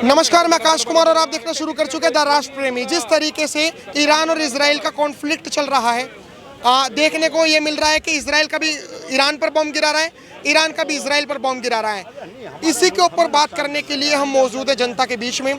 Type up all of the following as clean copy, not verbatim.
नमस्कार, मैं आकाश कुमार और आप देखना शुरू कर चुके हैं द राष्ट्र प्रेमी। जिस तरीके से ईरान और इजराइल का कॉन्फ्लिक्ट चल रहा है, देखने को ये मिल रहा है कि इजराइल का भी ईरान पर बम गिरा रहा है, ईरान का भी इजराइल पर बम गिरा रहा है। इसी के ऊपर बात करने के लिए हम मौजूद है जनता के बीच में।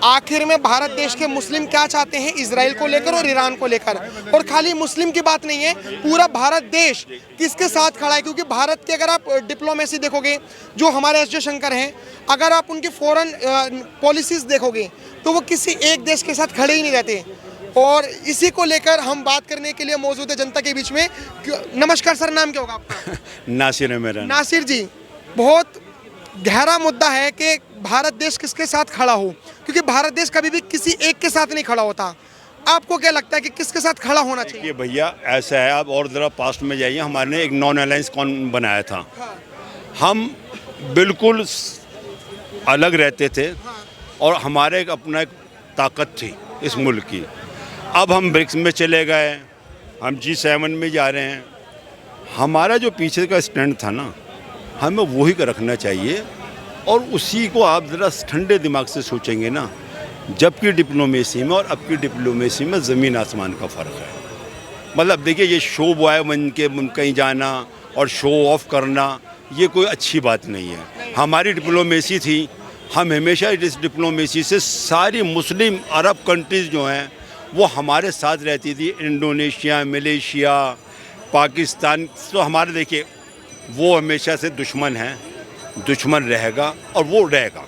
आखिर में भारत देश के मुस्लिम क्या चाहते हैं इजराइल को लेकर और ईरान को लेकर, और खाली मुस्लिम की बात नहीं है, पूरा भारत देश किसके साथ खड़ा है। क्योंकि भारत की अगर आप डिप्लोमेसी देखोगे, जो हमारे एस जयशंकर हैं, अगर आप उनकी फॉरेन पॉलिसीज देखोगे तो वो किसी एक देश के साथ खड़े ही नहीं रहते। और इसी को लेकर हम बात करने के लिए मौजूद है जनता के बीच में। नमस्कार सर, नाम क्या होगा आपका? नासिर है मेरा। नासिर जी, बहुत गहरा मुद्दा है कि भारत देश किसके साथ खड़ा हो, क्योंकि भारत देश कभी भी किसी एक के साथ नहीं खड़ा होता। आपको क्या लगता है कि किसके साथ खड़ा होना चाहिए? ये भैया ऐसा है, आप और ज़रा पास्ट में जाइए, हमारे ने एक नॉन अलायंस कौन बनाया था। हम बिल्कुल अलग रहते थे और हमारे एक अपना एक ताकत थी इस मुल्क की। अब हम ब्रिक्स में चले गए, हम G7 में जा रहे हैं। हमारा जो पीछे का स्टैंड था ना, हमें वही का रखना चाहिए और उसी को आप ज़रा ठंडे दिमाग से सोचेंगे ना। जबकि डिप्लोमेसी में और अब की डिप्लोमेसी में ज़मीन आसमान का फ़र्क है। मतलब देखिए, ये शो बॉय बन के कहीं जाना और शो ऑफ करना, ये कोई अच्छी बात नहीं है। हमारी डिप्लोमेसी थी, हम हमेशा इस डिप्लोमेसी से सारी मुस्लिम अरब कंट्रीज़ जो हैं वो हमारे साथ रहती थी। इंडोनेशिया, मलेशिया, पाकिस्तान, तो हमारे देखिए वो हमेशा से दुश्मन हैं, दुश्मन रहेगा और वो रहेगा।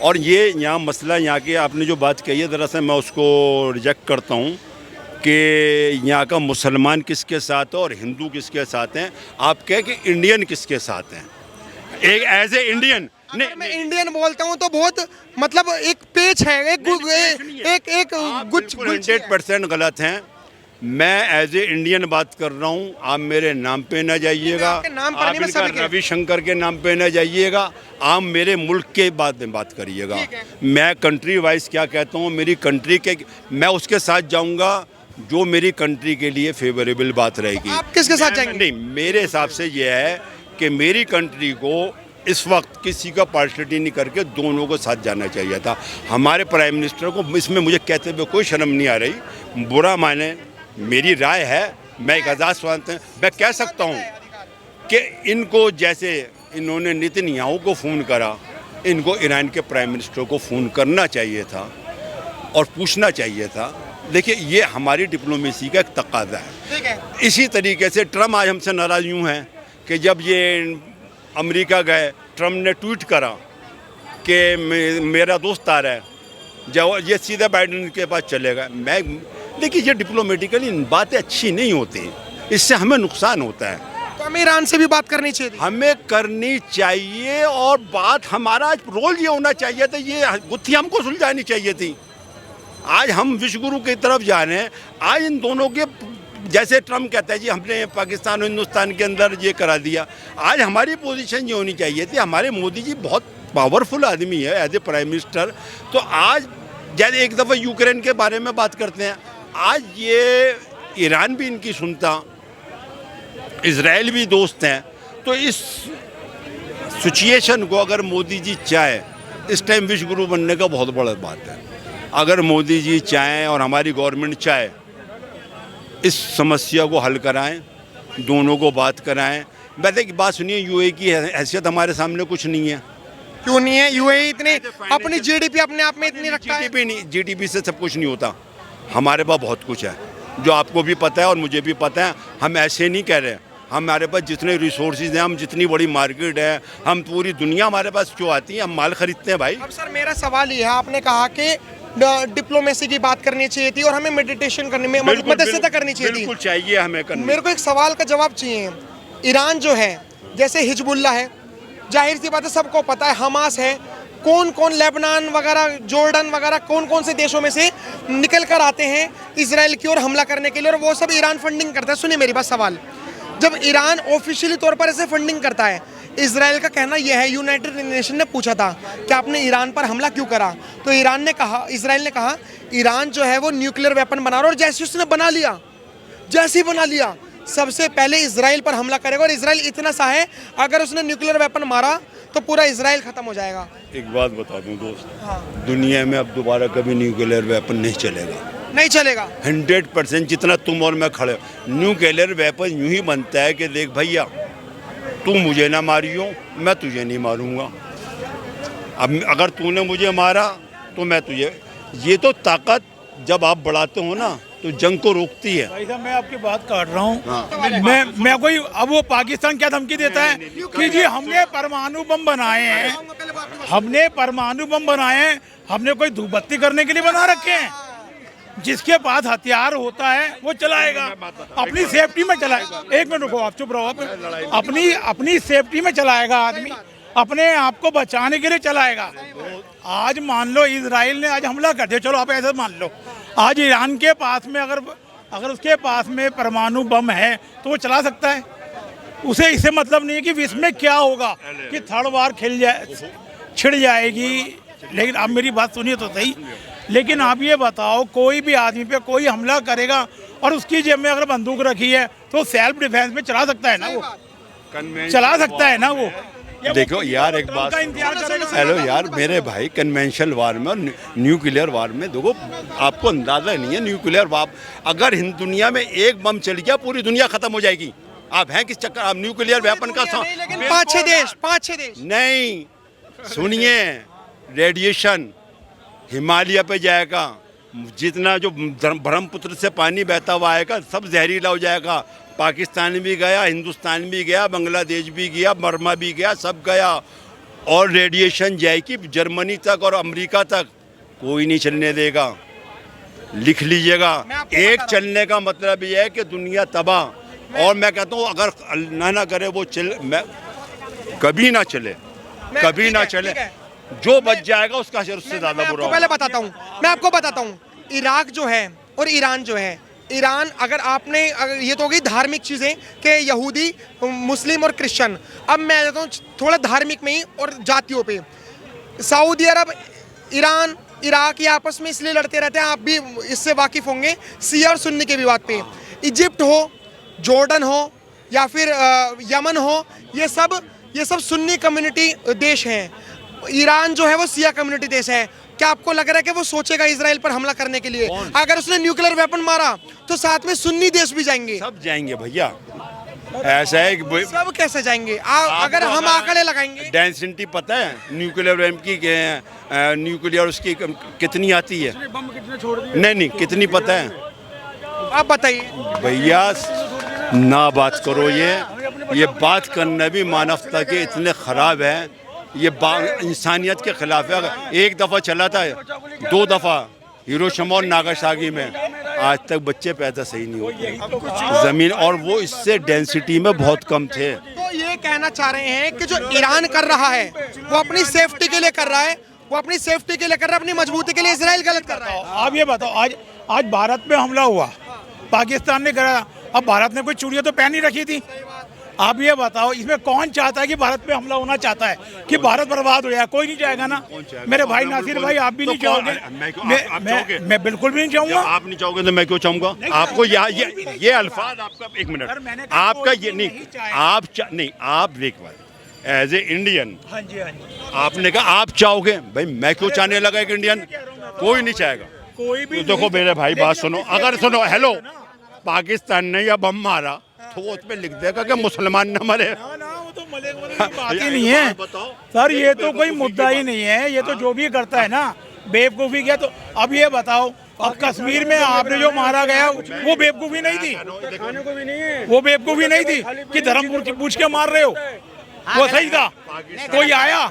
और ये यहाँ मसला, यहाँ के आपने जो बात कही है, दरअसल मैं उसको रिजेक्ट करता हूँ कि यहाँ का मुसलमान किसके साथ है और हिंदू किसके साथ हैं। आप कहें कि इंडियन किसके साथ हैं, एक एज ए इंडियन। अगर मैं इंडियन बोलता हूँ तो बहुत मतलब एक पेच है, एक गुच्छ 100% गलत हैं। मैं एज ए इंडियन बात कर रहा हूँ, आप मेरे नाम पे न जाइएगा, आप इनका रविशंकर के नाम पे न जाइएगा, आप मेरे मुल्क के बात में बात करिएगा। मैं कंट्री वाइज क्या कहता हूँ, मेरी कंट्री के मैं उसके साथ जाऊँगा जो मेरी कंट्री के लिए फेवरेबल बात रहेगी। आप किसके साथ जाएंगे? नहीं, मेरे हिसाब से ये है कि मेरी कंट्री को इस वक्त किसी का पार्शलिटी नहीं करके दोनों को साथ जाना चाहिए था। हमारे प्राइम मिनिस्टर को इसमें मुझे कहते हुए कोई शर्म नहीं आ रही, बुरा माने, मेरी राय है, मैं एक आज़ाद स्वातंत्र मैं कह सकता हूँ कि इनको जैसे इन्होंने नेतन्याहू को फ़ोन करा, इनको ईरान के प्राइम मिनिस्टर को फ़ोन करना चाहिए था और पूछना चाहिए था। देखिए, ये हमारी डिप्लोमेसी का एक तकाज़ा है। इसी तरीके से ट्रम्प आज हमसे नाराज़ यूँ हैं कि जब ये अमेरिका गए, ट्रम्प ने ट्वीट करा कि मेरा दोस्त आ रहा है, जब ये सीधा बाइडेन के पास चले गए। देखिए, ये डिप्लोमेटिकली बातें अच्छी नहीं होती, इससे हमें नुकसान होता है। तो हमें ईरान से भी बात करनी चाहिए थी। हमें करनी चाहिए और बात, हमारा रोल ये होना चाहिए था, ये गुत्थी हमको सुलझानी चाहिए थी। आज हम विश्वगुरु की तरफ जा रहे हैं। आज इन दोनों के, जैसे ट्रम्प कहता है जी हमने पाकिस्तान और हिंदुस्तान के अंदर ये करा दिया, आज हमारी पोजीशन ये होनी चाहिए थी। हमारे मोदी जी बहुत पावरफुल आदमी है एज ए प्राइम मिनिस्टर। तो आज जैसे एक दफ़ा यूक्रेन के बारे में बात करते हैं, आज ये ईरान भी इनकी सुनता, इजराइल भी दोस्त हैं। तो इस सिचुएशन को अगर मोदी जी चाहे, इस टाइम विश्वगुरु बनने का बहुत बड़ा बात है। अगर मोदी जी चाहें और हमारी गवर्नमेंट चाहे, इस समस्या को हल कराएं, दोनों को बात कराएं। वैसे एक बात सुनिए, यूएई की हैसियत हमारे सामने कुछ नहीं है। क्यों नहीं है? यूएई इतने अपनी जीडीपी अपने आप में इतनी रखता है। जीडीपी नहीं, जीडीपी से सब कुछ नहीं होता। हमारे पास बहुत कुछ है, जो आपको भी पता है और मुझे भी पता है। हम ऐसे नहीं कह रहे, हमारे पास जितने रिसोर्सेज हैं, हम जितनी बड़ी मार्केट है, हम पूरी दुनिया हमारे पास जो आती है, हम माल खरीदते हैं भाई। अब सर, मेरा सवाल ये है, आपने कहा कि डिप्लोमेसी की बात करनी चाहिए थी और हमें मेडिटेशन करने में मध्यस्थता करनी चाहिए थी। बिल्कुल चाहिए हमें करनी। मेरे को एक सवाल का जवाब चाहिए। ईरान जो है, जैसे हिजबुल्ला है, जाहिर सी बात है, सबको पता है, हमास है, कौन कौन लेबनान वगैरह, जॉर्डन वगैरह, कौन कौन से देशों में से निकल कर आते हैं इजराइल की ओर हमला करने के लिए, और वो सब ईरान फंडिंग करता है। सुनिए मेरी बात, सवाल, जब ईरान ऑफिशियली तौर पर ऐसे फंडिंग करता है, इजराइल का कहना यह है, यूनाइटेड नेशन ने पूछा था कि आपने ईरान पर हमला क्यों करा, तो ईरान ने कहा, इजराइल ने कहा, ईरान जो है वो न्यूक्लियर वेपन बना रहा है, और जैसे उसने बना लिया, जैसे ही बना लिया, सबसे पहले इजराइल पर हमला करेगा। और इजराइल इतना सा है, अगर उसने न्यूक्लियर वेपन मारा तो पूरा इसराइल खत्म हो जाएगा। एक बात बता दूं दोस्त, हाँ। दुनिया में अब दोबारा कभी न्यूक्लियर वेपन नहीं चलेगा। नहीं चलेगा। 100% जितना तुम और मैं खड़े, न्यूक्लियर वेपन यूं ही बनता है कि देख भैया, तू मुझे ना मारियो, मैं तुझे नहीं मारूंगा। अब अगर तूने मुझे मारा तो मैं तुझे, ये तो ताकत जब आप बढ़ाते हो ना तो जंग को रोकती है। भाई साहब मैं आपकी बात काट रहा हूँ। हाँ। मैं कोई, अब वो पाकिस्तान क्या धमकी देता है कि जी हमने परमाणु बम बनाए हैं, हमने परमाणु बम बनाए हैं, हमने कोई धूप बत्ती करने के लिए बना रखे हैं। जिसके पास हथियार होता है वो चलाएगा, अपनी सेफ्टी में चलाएगा। एक मिनट रुको, आप चुप रहो। आप अपनी सेफ्टी में चलाएगा आदमी, अपने आप को बचाने के लिए चलाएगा। आज मान लो इजराइल ने आज हमला कर दिया, चलो आप ऐसे मान लो, आज ईरान के पास में अगर उसके पास में परमाणु बम है तो वो चला सकता है। उसे इससे मतलब नहीं है कि इसमें क्या होगा कि थर्ड वार छिड़ जाएगी। लेकिन आप मेरी बात सुनिए तो सही, लेकिन आप ये बताओ, कोई भी आदमी पे कोई हमला करेगा और उसकी जेब में अगर बंदूक रखी है तो सेल्फ डिफेंस में चला सकता है ना, वो चला सकता है ना वो। देखो यार एक बात, हेलो यार मेरे भाई, कन्वेंशनल वार में और न्यूक्लियर वार में देखो, आपको अंदाजा नहीं है न्यूक्लियर वार, अगर दुनिया में एक बम चल गया पूरी दुनिया खत्म हो जाएगी। आप हैं किस चक्कर, आप न्यूक्लियर वेपन का 5-6 देश नहीं, सुनिए, रेडिएशन हिमालय पे जाएगा, जितना जो ब्रह्मपुत्र से पानी बहता हुआ आएगा सब जहरीला हो जाएगा। पाकिस्तान भी गया, हिंदुस्तान भी गया, बांग्लादेश भी गया, बर्मा भी गया, सब गया। और रेडिएशन जाएगी जर्मनी तक और अमेरिका तक, कोई नहीं चलने देगा। लिख लीजिएगा, एक चलने का मतलब ये है कि दुनिया तबाह। और मैं कहता हूँ अगर अल्लाह ना करे वो मैं कभी ना चले, कभी ना चले, जो बच जाएगा उसका असर उससे ज्यादा बुरा। पहले बताता हूँ, मैं आपको बताता हूँ, इराक जो है और ईरान जो है, ईरान अगर ये तो हो गई धार्मिक चीज़ें कि यहूदी, मुस्लिम और क्रिश्चियन। अब मैं जाता हूँ थोड़ा धार्मिक में ही और जातियों पे। सऊदी अरब, ईरान, इराक ये आपस में इसलिए लड़ते रहते हैं, आप भी इससे वाकिफ होंगे, शिया और सुन्नी के विवाद पे। इजिप्ट हो, जॉर्डन हो या फिर यमन हो, ये सब सुन्नी कम्युनिटी देश हैं। ईरान जो है वो शिया कम्युनिटी देश है। क्या आपको लग रहा है कि वो सोचेगा इसराइल पर हमला करने के लिए? अगर उसने न्यूक्लियर वेपन मारा तो साथ में सुन्नी देश भी जाएंगे। सब जाएंगे भैया, ऐसा है कि सब कैसे जाएंगे? अगर हम आंकड़े लगाएंगे, डेंसिटी पता है न्यूक्लियर वेपन की, न्यूक्लियर उसकी कितनी आती है? नहीं कितनी पता है? आप बताइए भैया, ना बात करो, ये बात करना भी मानवता के इतने खराब है, ये इंसानियत के खिलाफ है। अगर एक दफ़ा चला था, 2 दफ़ा हिरोशिमा और नागासाकी में, आज तक बच्चे पैदा सही नहीं होते ज़मीन, और वो इससे डेंसिटी में बहुत कम थे। तो ये कहना चाह रहे हैं कि जो ईरान कर रहा है वो अपनी सेफ्टी के लिए कर रहा है, वो अपनी सेफ्टी के लिए कर रहा है, अपनी मजबूती के लिए। इसराइल गलत कर रहा है। आप ये बताओ, आज भारत पे हमला हुआ, पाकिस्तान ने करा, अब भारत ने कोई चूड़ियाँ तो पहन ही रखी थी। आप ये बताओ, इसमें कौन चाहता है कि भारत पे हमला होना चाहता है कि भारत बर्बाद हो जाए? कोई नहीं चाहेगा ना। मेरे भाई नासिर भाई, आप भी नहीं चाहोगे? मैं बिल्कुल भी नहीं चाहूंगा। आप नहीं चाहोगे तो मैं क्यों चाहूंगा? आपको ये अल्फाज आपका, एक मिनट, आपका ये नहीं, आप एक बार एज ए इंडियन, हाँ जी, आपने कहा आप चाहोगे, भाई मैं क्यों चाहने लगा? एक इंडियन कोई नहीं चाहेगा, कोई भी। देखो मेरे भाई बात सुनो, अगर सुनो, हेलो, पाकिस्तान ने या बम मारा तो वो उसमें लिख देगा कि मुसलमान न मरे। वो तो मले बात ही नहीं है सर, ये तो कोई मुद्दा ही नहीं है। ये तो जो भी करता है ना बेवकूफ़ी किया। तो अब ये बताओ, अब कश्मीर में आपने जो मारा गया वो बेवकूफ़ी नहीं थी, वो बेवकूफ़ी नहीं थी कि धर्म पूछ के मार रहे हो, वो सही था। कोई आया,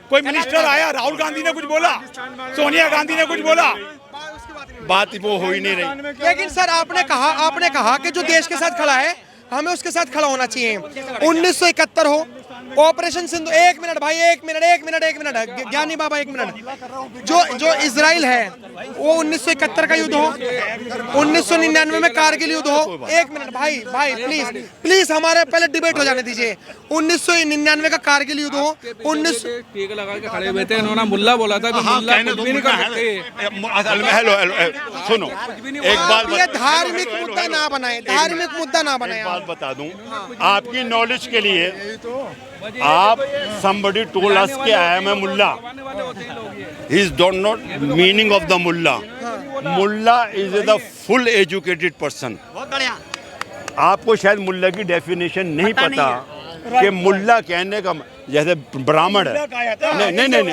कोई मिनिस्टर आया, राहुल गांधी ने कुछ बोला, सोनिया गांधी ने कुछ बोला, बात वो हो ही नहीं रही। लेकिन सर आपने कहा कि जो देश के साथ खड़ा है हमें उसके साथ खड़ा होना चाहिए। 1971 हो, ऑपरेशन सिंधु, एक मिनट भाई, एक मिनट ज्ञानी बाबा, एक मिनट। जो इजराइल है वो 1971 का युद्ध हो, 1999 में कारगिल युद्ध हो। एक मिनट भाई प्लीज हमारे पहले डिबेट हो जाने दीजिए। 1999 का कारगिल युद्ध हो, 19 टीका लगा के खड़े हुए थे, उन्होंने मुल्ला बोला था कि मुल्ला कुछ भी नहीं कर सकते। हेलो सुनो, एक बात, ये धार्मिक मुद्दा ना बनाए, धार्मिक मुद्दा ना बनाए। बात बता दूं आपकी नॉलेज के लिए, आप somebody told us कि I am a Mulla. He is don't know meaning of the Mulla. Mulla is the full educated person. बहुत बढ़िया। आपको शायद मुल्ला की डेफिनेशन नहीं पता कि मुल्ला कहने का जैसे ब्राह्मण है। नहीं नहीं नहीं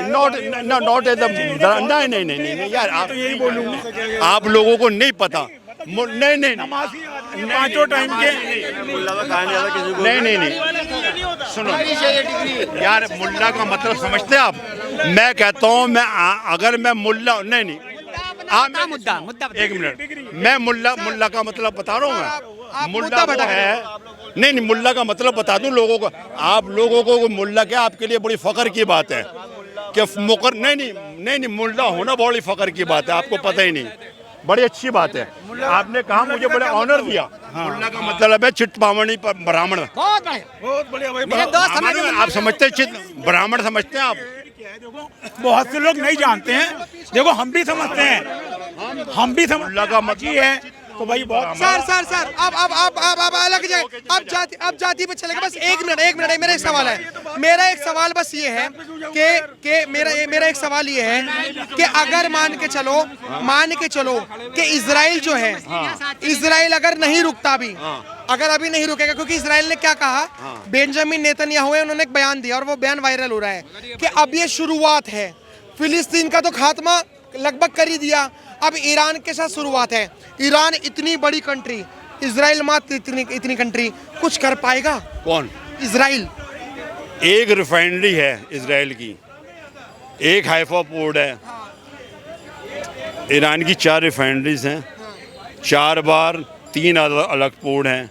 नॉट एज नहीं यार, आप यही बोलूंगा, आप लोगों को नहीं पता। नहीं नहीं पांचों टाइम के नहीं सुनो यार, मुल्ला का मतलब समझते हैं आप? मैं कहता हूँ अगर मैं मुल्ला नहीं मुद्दा एक मिनट, मैं मुल्ला का मतलब बता रहा हूँ। मैं मुल्ला है नहीं मुल्ला का मतलब बता दूं लोगों को। आप लोगों को मुल्ला क्या आपके लिए बड़ी फख्र की बात है कि मुकर नहीं मुल्ला होना बड़ी फख्र की बात है, आपको पता ही नहीं। बड़ी अच्छी बात है, आपने कहा मुझे बड़े ऑनर दिया। मुल्ला का मतलब है चित्त पावनी ब्राह्मण। बहुत बढ़िया भाई। आप समझते चित्त ब्राह्मण समझते हैं आप? बहुत से लोग नहीं जानते हैं, देखो हम भी समझते हैं, हम भी समझ का मची है तो भाई बहुत। सर अब अलग जगह अब जाति पे चलेगा। बस एक मिनट मेरा एक सवाल है। मेरा एक सवाल बस ये है कि मेरा एक सवाल ये है कि अगर मान के चलो कि इजराइल जो है, इजराइल अगर नहीं रुकता अभी, अगर अभी नहीं रुकेगा, क्योंकि इजराइल ने क्या कहा, बेंजामिन नेतन्याहू है, उन्होंने एक बयान दिया और वो बयान वायरल हो रहा है कि अब ये शुरुआत है। फिलिस्तीन का तो खात्मा लगभग कर ही दिया, अब ईरान के साथ शुरुआत है। ईरान इतनी बड़ी कंट्री, इजराइल मात्र इतनी कंट्री, कुछ कर पाएगा? कौन? इजराइल। एक रिफाइनरी है इजराइल की, एक हाइफा पोर्ट है। ईरान की 4 रिफाइनरीज हैं, 4 बार 3 अलग पोर्ट हैं,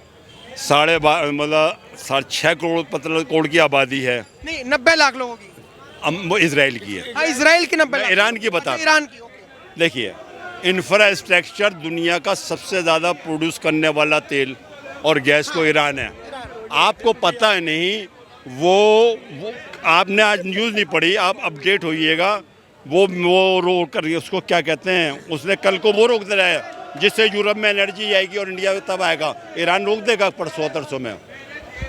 6.5 करोड़ की आबादी है। नहीं 90 लाख लोगों की। वो इजराइल की है। हाँ, इजराइल की 90 लाख। ईरान की बता। ईरान की। देखिए, इंफ्रास्ट्रक्चर दुनिया का सबसे ज़्यादा प्रोड्यूस करने वाला तेल और गैस को ईरान है। आपको पता है नहीं? वो आपने आज न्यूज़ नहीं पढ़ी, आप अपडेट होइएगा। वो रोक कर, उसको क्या कहते हैं, उसने कल को वो रोक दिया है जिससे यूरोप में एनर्जी आएगी और इंडिया में तब आएगा। ईरान रोक देगा परसों तरसों में।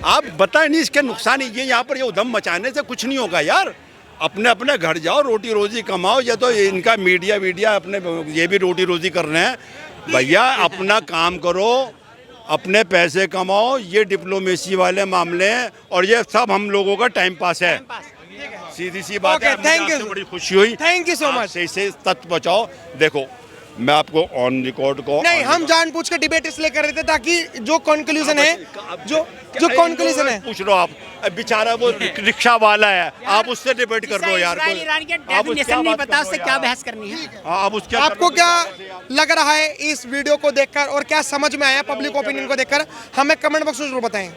आप बताएं नहीं इसके नुकसान ही ये, यहाँ पर ये उधम मचाने से कुछ नहीं होगा यार। अपने अपने घर जाओ, रोटी रोजी कमाओ। ये तो इनका मीडिया अपने ये भी रोटी रोजी कर रहे हैं। भैया अपना काम करो, अपने पैसे कमाओ। ये डिप्लोमेसी वाले मामले हैं और ये सब हम लोगों का टाइम पास है। सीधी सी बात है। थैंक यू, बड़ी खुशी हुई। Thank you so much. सही से तथ्य बचाओ। देखो, मैं आपको ऑन रिकॉर्ड को नहीं, हम जानबूझ के डिबेट इसलिए कर रहे थे ताकि जो कंक्लूजन है, जो कंक्लूजन है, पूछ लो आप। बेचारा वो रिक्शा वाला है, आप उससे डिबेट कर लो यार। ईरान के डेफिनेशन नहीं पता, उससे क्या बहस करनी है? आप उसके आपको क्या लग रहा है इस वीडियो को देखकर और क्या समझ में आया पब्लिक ओपिनियन को देखकर? हमें कमेंट बॉक्स में जरूर बताएं।